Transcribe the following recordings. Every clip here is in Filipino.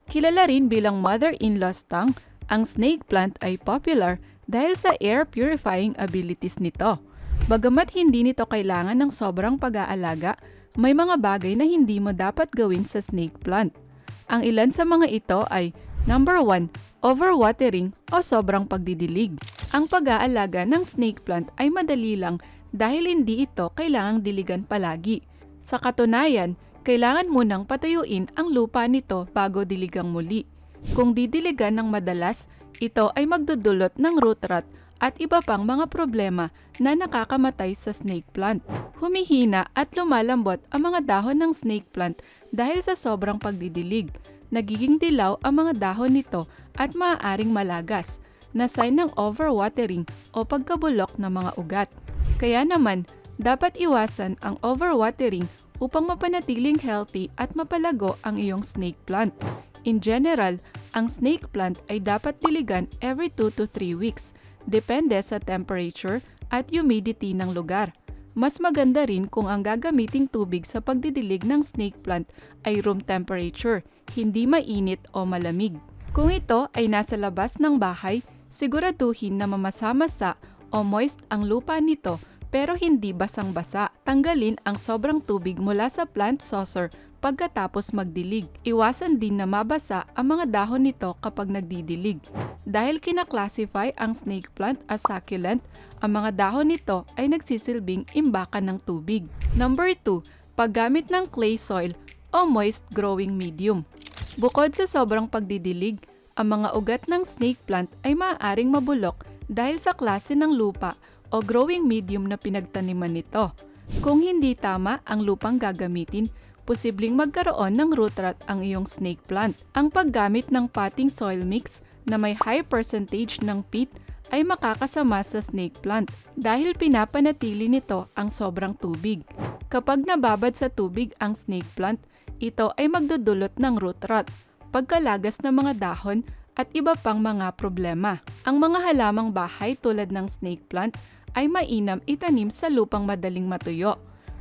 Kilala rin bilang mother-in-law's tongue, ang snake plant ay popular dahil sa air purifying abilities nito. Bagamat hindi nito kailangan ng sobrang pag-aalaga, may mga bagay na hindi mo dapat gawin sa snake plant. Ang ilan sa mga ito ay number 1, overwatering o sobrang pagdidilig. Ang pag-aalaga ng snake plant ay madali lang dahil hindi ito kailangang diligan palagi. Sa katunayan, kailangan munang patuyuin ang lupa nito bago diligang muli. Kung didiligan ng madalas, ito ay magdudulot ng root rot at iba pang mga problema na nakakamatay sa snake plant. Humihina at lumalambot ang mga dahon ng snake plant dahil sa sobrang pagdidilig. Nagiging dilaw ang mga dahon nito at maaaring malagas, na sign ng overwatering o pagkabulok ng mga ugat. Kaya naman, dapat iwasan ang overwatering upang mapanatiling healthy at mapalago ang iyong snake plant. In general, ang snake plant ay dapat diligan every 2 to 3 weeks, depende sa temperature at humidity ng lugar. Mas maganda rin kung ang gagamiting tubig sa pagdidilig ng snake plant ay room temperature, hindi mainit o malamig. Kung ito ay nasa labas ng bahay, siguraduhin na mamasa-masa o moist ang lupa nito pero hindi basang-basa. Tanggalin ang sobrang tubig mula sa plant saucer pagkatapos magdilig. Iwasan din na mabasa ang mga dahon nito kapag nagdidilig. Dahil kinaklasify ang snake plant as succulent, ang mga dahon nito ay nagsisilbing imbakan ng tubig. Number 2, paggamit ng clay soil o moist growing medium. Bukod sa sobrang pagdidilig, ang mga ugat ng snake plant ay maaaring mabulok dahil sa klase ng lupa o growing medium na pinagtaniman nito. Kung hindi tama ang lupang gagamitin, posibleng magkaroon ng root rot ang iyong snake plant. Ang paggamit ng potting soil mix na may high percentage ng peat ay makakasama sa snake plant dahil pinapanatili nito ang sobrang tubig. Kapag nababad sa tubig ang snake plant, ito ay magdudulot ng root rot, pagkalagas ng mga dahon at iba pang mga problema. Ang mga halamang bahay tulad ng snake plant ay mainam itanim sa lupang madaling matuyo.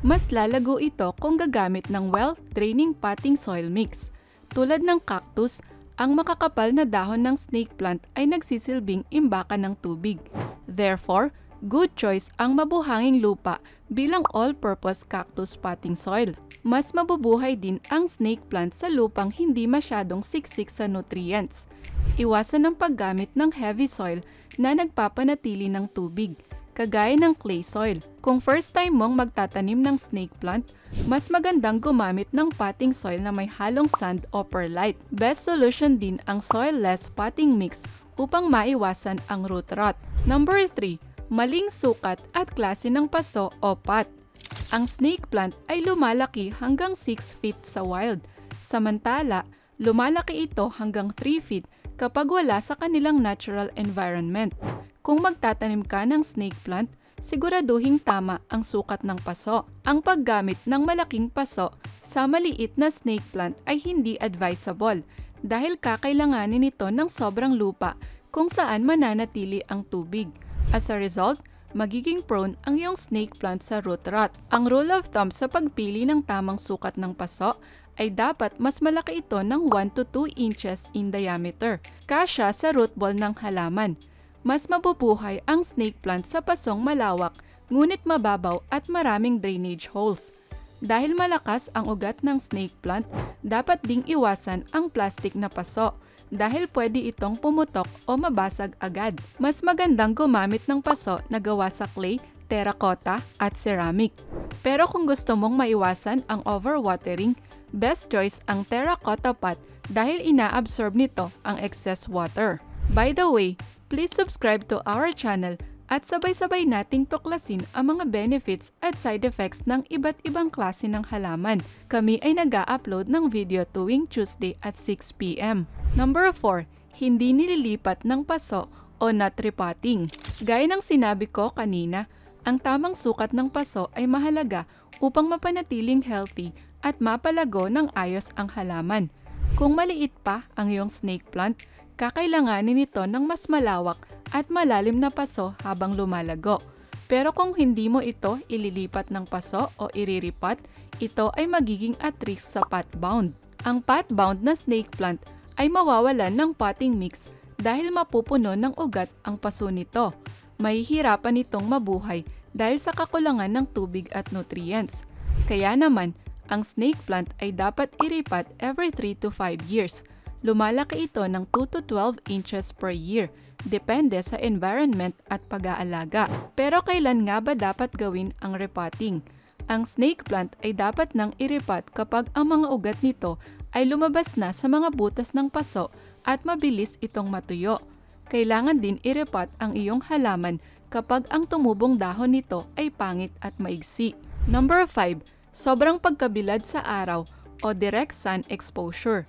Mas lalago ito kung gagamit ng well-draining potting soil mix. Tulad ng cactus, ang makakapal na dahon ng snake plant ay nagsisilbing imbakan ng tubig. Therefore, good choice ang mabuhanging lupa bilang all-purpose cactus potting soil. Mas mabubuhay din ang snake plant sa lupang hindi masyadong siksik sa nutrients. Iwasan ang paggamit ng heavy soil na nagpapanatili ng tubig, kagaya ng clay soil. Kung first time mong magtatanim ng snake plant, mas magandang gumamit ng potting soil na may halong sand o perlite. Best solution din ang soil-less potting mix upang maiwasan ang root rot. Number 3, maling sukat at klase ng paso o pot. Ang snake plant ay lumalaki hanggang 6 feet sa wild. Samantala, lumalaki ito hanggang 3 feet kapag wala sa kanilang natural environment. Kung magtatanim ka ng snake plant, siguraduhing tama ang sukat ng paso. Ang paggamit ng malaking paso sa maliit na snake plant ay hindi advisable dahil kakailanganin nito ng sobrang lupa kung saan mananatili ang tubig. As a result, magiging prone ang iyong snake plant sa root rot. Ang rule of thumb sa pagpili ng tamang sukat ng paso ay dapat mas malaki ito ng 1 to 2 inches in diameter, kasya sa root ball ng halaman. Mas mabubuhay ang snake plant sa pasong malawak, ngunit mababaw at maraming drainage holes. Dahil malakas ang ugat ng snake plant, dapat ding iwasan ang plastic na paso dahil pwede itong pumutok o mabasag agad. Mas magandang gumamit ng paso na gawa sa clay, terracotta at ceramic. Pero kung gusto mong maiwasan ang overwatering, best choice ang terracotta pot dahil inaabsorb nito ang excess water. By the way, please subscribe to our channel at sabay-sabay nating tuklasin ang mga benefits at side effects ng iba't ibang klase ng halaman. Kami ay nag-a-upload ng video tuwing Tuesday at 6 p.m. Number 4, hindi nililipat ng paso o nut repotting. Gaya ng sinabi ko kanina, ang tamang sukat ng paso ay mahalaga upang mapanatiling healthy at mapalago ng ayos ang halaman. Kung maliit pa ang iyong snake plant, kakailanganin ito ng mas malawak at malalim na paso habang lumalago. Pero kung hindi mo ito ililipat ng paso o iriripat, ito ay magiging at risk sa pot bound. Ang pot bound na snake plant ay mawawalan ng potting mix dahil mapupuno ng ugat ang paso nito. Mahihirapan itong mabuhay dahil sa kakulangan ng tubig at nutrients. Kaya naman, ang snake plant ay dapat iripat every 3 to 5 years. Lumalaki ito ng 2 to 12 inches per year, depende sa environment at pag-aalaga. Pero kailan nga ba dapat gawin ang repotting? Ang snake plant ay dapat nang iripat kapag ang mga ugat nito ay lumabas na sa mga butas ng paso at mabilis itong matuyo. Kailangan din iripat ang iyong halaman kapag ang tumubong dahon nito ay pangit at maigsi. Number 5. Sobrang pagkabilad sa araw o direct sun exposure.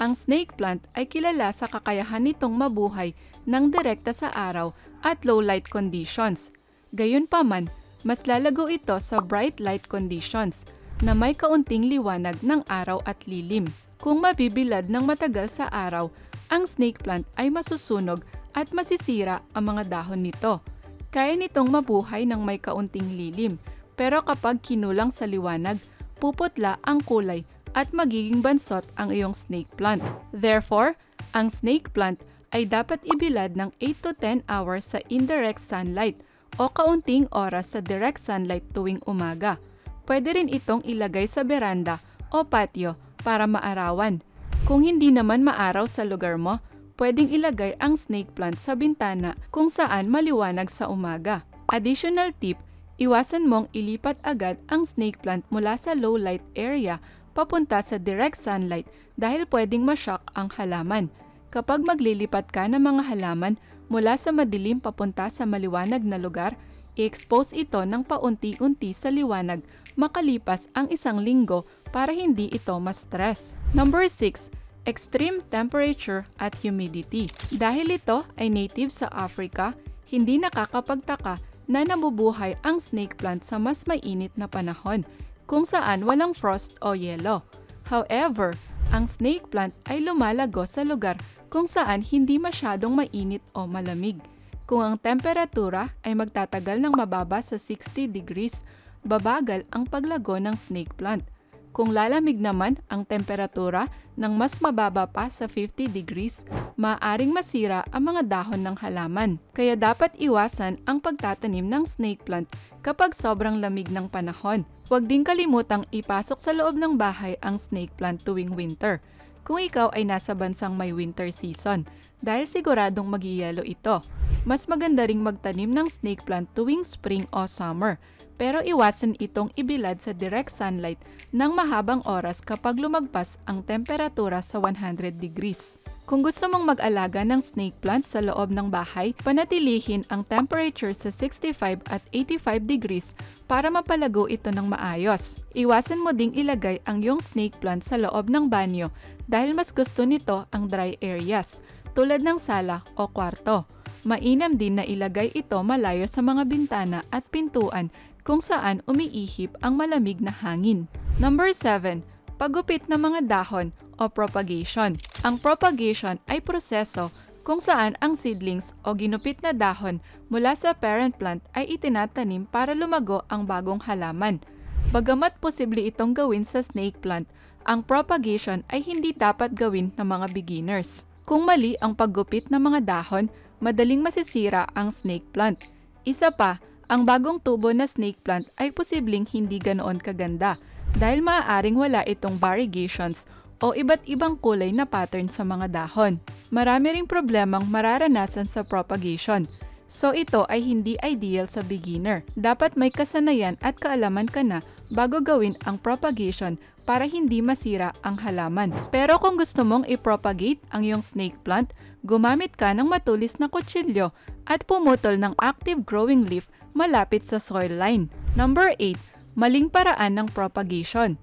Ang snake plant ay kilala sa kakayahan nitong mabuhay ng direkta sa araw at low light conditions. Gayunpaman, mas lalago ito sa bright light conditions na may kaunting liwanag ng araw at lilim. Kung mabibilad ng matagal sa araw, ang snake plant ay masusunog at masisira ang mga dahon nito. Kaya nitong mabuhay ng may kaunting lilim, pero kapag kinulang sa liwanag, puputla ang kulay at magiging bansot ang iyong snake plant. Therefore, ang snake plant ay dapat ibilad ng 8 to 10 hours sa indirect sunlight o kaunting oras sa direct sunlight tuwing umaga. Pwede rin itong ilagay sa beranda o patio para maarawan. Kung hindi naman maaraw sa lugar mo, pwedeng ilagay ang snake plant sa bintana kung saan maliwanag sa umaga. Additional tip, iwasan mong ilipat agad ang snake plant mula sa low light area papunta sa direct sunlight dahil pwedeng ma-shock ang halaman. Kapag maglilipat ka ng mga halaman mula sa madilim papunta sa maliwanag na lugar, i-expose ito ng paunti-unti sa liwanag makalipas ang 1 linggo para hindi ito ma-stress. Number 6. Extreme temperature at humidity. Dahil ito ay native sa Africa, hindi nakakapagtaka na nabubuhay ang snake plant sa mas mainit na panahon, kung saan walang frost o yelo. However, ang snake plant ay lumalago sa lugar kung saan hindi masyadong mainit o malamig. Kung ang temperatura ay magtatagal ng mababa sa 60 degrees, babagal ang paglago ng snake plant. Kung lalamig naman ang temperatura ng mas mababa pa sa 50 degrees, maaaring masira ang mga dahon ng halaman. Kaya dapat iwasan ang pagtatanim ng snake plant kapag sobrang lamig ng panahon. Huwag din kalimutang ipasok sa loob ng bahay ang snake plant tuwing winter, kung ikaw ay nasa bansang may winter season, dahil siguradong magyiyelo ito. Mas maganda ring magtanim ng snake plant tuwing spring o summer, pero iwasan itong ibilad sa direct sunlight ng mahabang oras kapag lumagpas ang temperatura sa 100 degrees. Kung gusto mong mag-alaga ng snake plant sa loob ng bahay, panatilihin ang temperature sa 65 at 85 degrees para mapalago ito ng maayos. Iwasan mo ding ilagay ang iyong snake plant sa loob ng banyo dahil mas gusto nito ang dry areas, tulad ng sala o kwarto. Mainam din na ilagay ito malayo sa mga bintana at pintuan kung saan umiihip ang malamig na hangin. Number 7. Paggupit ng mga dahon o propagation. Ang propagation ay proseso kung saan ang seedlings o ginupit na dahon mula sa parent plant ay itinatanim para lumago ang bagong halaman. Bagamat posible itong gawin sa snake plant, ang propagation ay hindi dapat gawin ng mga beginners. Kung mali ang paggupit ng mga dahon, madaling masisira ang snake plant. Isa pa, ang bagong tubo na snake plant ay posibleng hindi ganoon kaganda dahil maaaring wala itong variegations o iba't ibang kulay na pattern sa mga dahon. Marami ring problemang mararanasan sa propagation, so ito ay hindi ideal sa beginner. Dapat may kasanayan at kaalaman ka na bago gawin ang propagation para hindi masira ang halaman. Pero kung gusto mong i-propagate ang iyong snake plant, gumamit ka ng matulis na kutsilyo at pumutol ng active growing leaf malapit sa soil line. Number 8. Maling paraan ng propagation.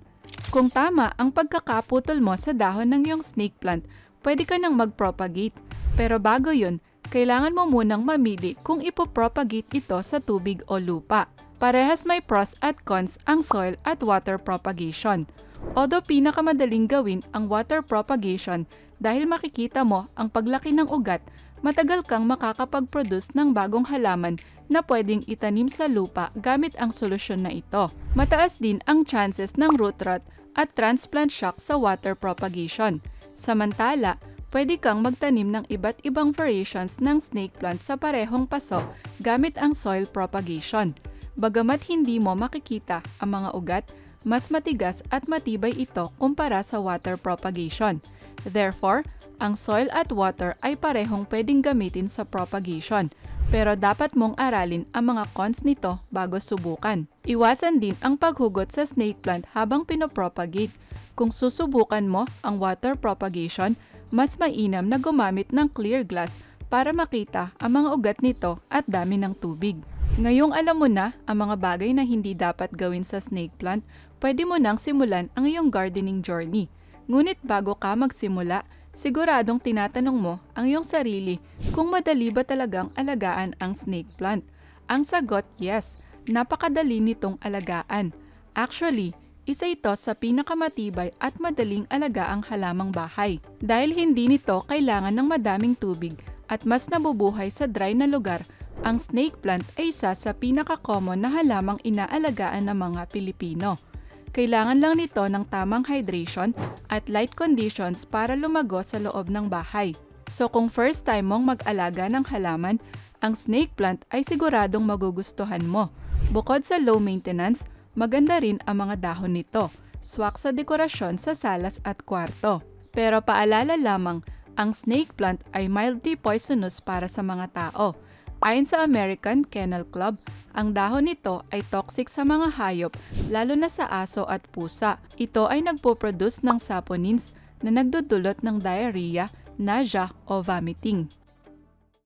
Kung tama ang pagkakaputol mo sa dahon ng iyong snake plant, pwede ka nang mag-propagate. Pero bago yun, kailangan mo munang mamili kung ipopropagate ito sa tubig o lupa. Parehas may pros at cons ang soil at water propagation. Although pinakamadaling gawin ang water propagation dahil makikita mo ang paglaki ng ugat, matagal kang makakapag-produce ng bagong halaman na pwedeng itanim sa lupa gamit ang solusyon na ito. Mataas din ang chances ng root rot at transplant shock sa water propagation. Samantala, Pwede kang magtanim ng iba't ibang variations ng snake plant sa parehong paso gamit ang soil propagation. Bagamat hindi mo makikita ang mga ugat, mas matigas at matibay ito kumpara sa water propagation. Therefore, ang soil at water ay parehong pwedeng gamitin sa propagation, pero dapat mong aralin ang mga cons nito bago subukan. Iwasan din ang paghugot sa snake plant habang pinopropagate. Kung susubukan mo ang water propagation, mas mainam na gumamit ng clear glass para makita ang mga ugat nito at dami ng tubig. Ngayong alam mo na ang mga bagay na hindi dapat gawin sa snake plant, pwede mo nang simulan ang iyong gardening journey. Ngunit bago ka magsimula, siguradong tinatanong mo ang iyong sarili kung madali ba talagang alagaan ang snake plant. Ang sagot, yes, napakadali nitong alagaan. Actually, isa ito sa pinakamatibay at madaling alagaang halamang bahay dahil hindi nito kailangan ng madaming tubig at mas nabubuhay sa dry na lugar. Ang snake plant ay isa sa pinaka-common na halamang inaalagaan ng mga Pilipino. Kailangan lang nito ng tamang hydration at light conditions para lumago sa loob ng bahay. So kung first time mong mag-alaga ng halaman, ang snake plant ay siguradong magugustuhan mo. Bukod sa low maintenance, maganda rin ang mga dahon nito, swak sa dekorasyon sa salas at kwarto. Pero paalala lamang, ang snake plant ay mildly poisonous para sa mga tao. Ayon sa American Kennel Club, ang dahon nito ay toxic sa mga hayop, lalo na sa aso at pusa. Ito ay nagpo-produce ng saponins na nagdudulot ng diarrhea, nausea o vomiting.